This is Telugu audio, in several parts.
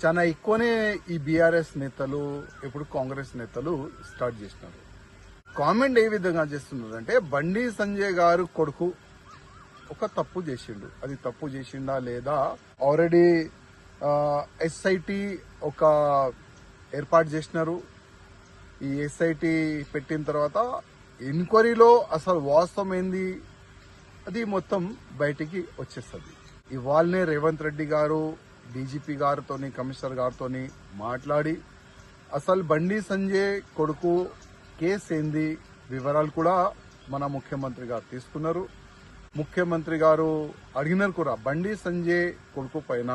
చాలా ఎక్కువనే ఈ బీఆర్ఎస్ నేతలు ఇప్పుడు కాంగ్రెస్ నేతలు స్టార్ట్ చేసినారు. కామెంట్ ఏ విధంగా చేస్తున్నారంటే బండి సంజయ్ గారు కొడుకు ఒక తప్పు చేసిండు, అది తప్పు చేసిండా లేదా, ఆల్రెడీ ఎస్ఐటి ఒక ఏర్పాటు చేసినారు. ఈ ఎస్ఐటి పెట్టిన తర్వాత ఎంక్వైరీలో అసలు వాస్తవం ఏంది అది మొత్తం బయటికి వచ్చేస్తుంది. ఇవాళనే రేవంత్ రెడ్డి గారు డీజీపీ గారితోని కమిషనర్ గారితోని మాట్లాడి అసలు బండి సంజయ్ కొడుకు కేసు ఏంది వివరాలు కూడా మన ముఖ్యమంత్రి గారు తీసుకున్నారు. ముఖ్యమంత్రి గారు అడిగినారు కూడా, బండి సంజయ్ కొడుకు పైన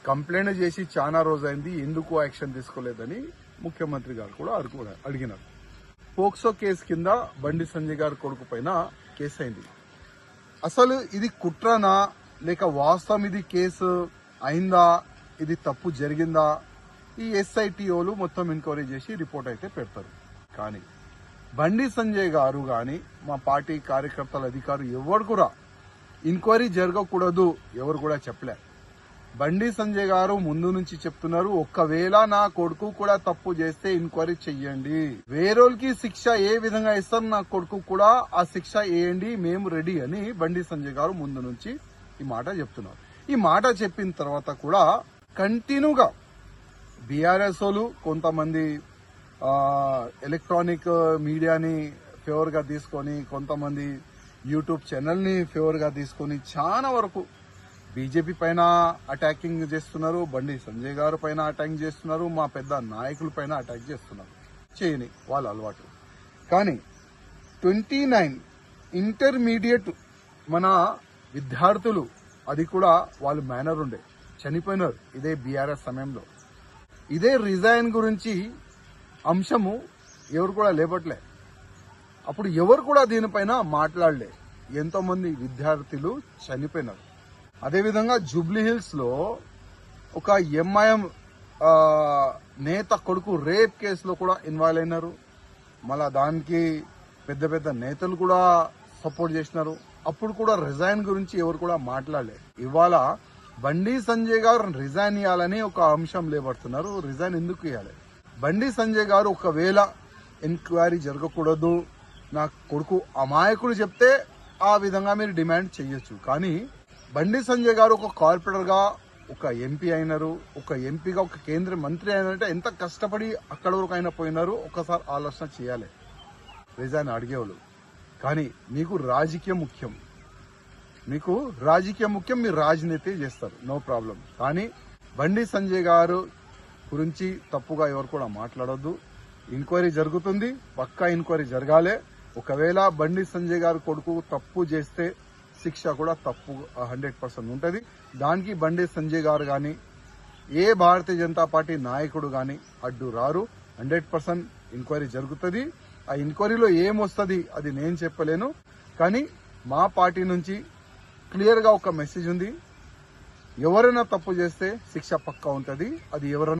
కంప్లైంట్ చేసి చాలా రోజైంది, ఎందుకు యాక్షన్ తీసుకోలేదని ముఖ్యమంత్రి గారు కూడా అడిగినారు. పోక్సో కేసు కింద బండి సంజయ్ గారి కొడుకు పైన కేసు అయింది. అసలు ఇది కుట్రనా లేక వాస్తవం ఇది కేసు అయిందా, ఇది తప్పు జరిగిందా, ఈ ఎస్ఐటిఓలు మొత్తం ఎంక్వైరీ చేసి రిపోర్ట్ అయితే పెడతారు. కానీ బండి సంజయ్ గారు గాని మా పార్టీ కార్యకర్తల అధికారులు ఎవరు కూడా ఎంక్వైరీ జరగకూడదు ఎవరు కూడా చెప్పలే. బండి సంజయ్ గారు ముందు నుంచి చెప్తున్నారు, ఒక్కవేళ నా కొడుకు కూడా తప్పు చేస్తే ఎంక్వైరీ చెయ్యండి, వేరేకి శిక్ష ఏ విధంగా ఇస్తారు నా కొడుకు కూడా ఆ శిక్ష వేయండి, మేము రెడీ అని బండి సంజయ్ గారు ముందు నుంచి ఈ మాట చెప్తున్నారు. ఈ మాట చెప్పిన తర్వాత కూడా కంటిన్యూగా బీఆర్ఎస్ వాళ్ళు కొంతమంది ఎలక్ట్రానిక్ మీడియాని ఫేవర్ గా తీసుకొని, కొంతమంది యూట్యూబ్ ఛానల్ ని ఫేవర్ గా తీసుకొని చాలా వరకు బీజేపీ పైన అటాకింగ్ చేస్తున్నారు, బండి సంజయ్ గారు పైన అటాక్ చేస్తున్నారు, మా పెద్ద నాయకుల పైన అటాక్ చేస్తున్నారు. చేయని వాళ్ళ అలవాటు. కానీ 29 ఇంటర్మీడియట్ మన విద్యార్థులు, అది కూడా వాళ్ళు మేనర్ ఉండే చనిపోయినారు ఇదే బీఆర్ఎస్ సమయంలో. ఇదే రిజైన్ గురించి అంశము ఎవరు కూడా లేపట్లే. అప్పుడు ఎవరు కూడా దీనిపైన మాట్లాడలే. ఎంతో మంది విద్యార్థులు చనిపోయినారు. అదేవిధంగా జూబ్లీ హిల్స్ లో ఒక ఎంఐఎం నేత కొడుకు రేప్ కేసులో కూడా ఇన్వాల్వ్ అయినారు. మళ్ళా దానికి పెద్ద పెద్ద నేతలు కూడా సపోర్ట్ చేసినారు. అప్పుడు కూడా రిజైన్ గురించి ఎవరు కూడా మాట్లాడలే. ఇవాళ బండి సంజయ్ గారు రిజైన్ ఇవ్వాలని ఒక అంశం లేబడుతున్నారు. రిజైన్ ఎందుకు ఇవ్వాలి? బండి సంజయ్ గారు ఒకవేళ ఎంక్వైరీ జరగకూడదు, నా కొడుకు అమాయకుడు చెప్తే ఆ విధంగా మీరు డిమాండ్ చేయొచ్చు. కానీ బండి సంజయ్ గారు ఒక కార్పొరేటర్ గా ఒక ఎంపీ అయినారు, ఒక ఎంపీగా ఒక కేంద్ర మంత్రి అయినంటే ఎంత కష్టపడి అక్కడ వరకు అయినా పోయినారు. ఒకసారి ఆలోచన చేయాలి రిజైన్ అడిగేవాళ్ళు. కానీ మీకు రాజకీయం ముఖ్యం, మీరు రాజనీతి చేస్తారు, నో ప్రాబ్లం. కానీ బండి సంజయ్ గారు గురించి తప్పుగా ఎవరు కూడా మాట్లాడొద్దు. ఎంక్వైరీ జరుగుతుంది, పక్కా ఎంక్వైరీ జరగాలి. ఒకవేళ బండి సంజయ్ గారు కొడుకు తప్పు చేస్తే శిక్ష కూడా తప్పు 100% ఉంటుంది. దానికి బండి సంజయ్ గారు గాని ఏ భారతీయ జనతా పార్టీ నాయకుడు గాని అడ్డు రారు. 100% ఎంక్వైరీ జరుగుతుంది. ఆ ఎంక్వైరీలో ఏమొస్తుంది అది నేను చెప్పలేను. కానీ మా పార్టీ నుంచి క్లియర్ గా ఒక మెసేజ్ ఉంది, ఎవరైనా తప్పు చేస్తే శిక్ష పక్కా ఉంటుంది. అది ఎవరైనా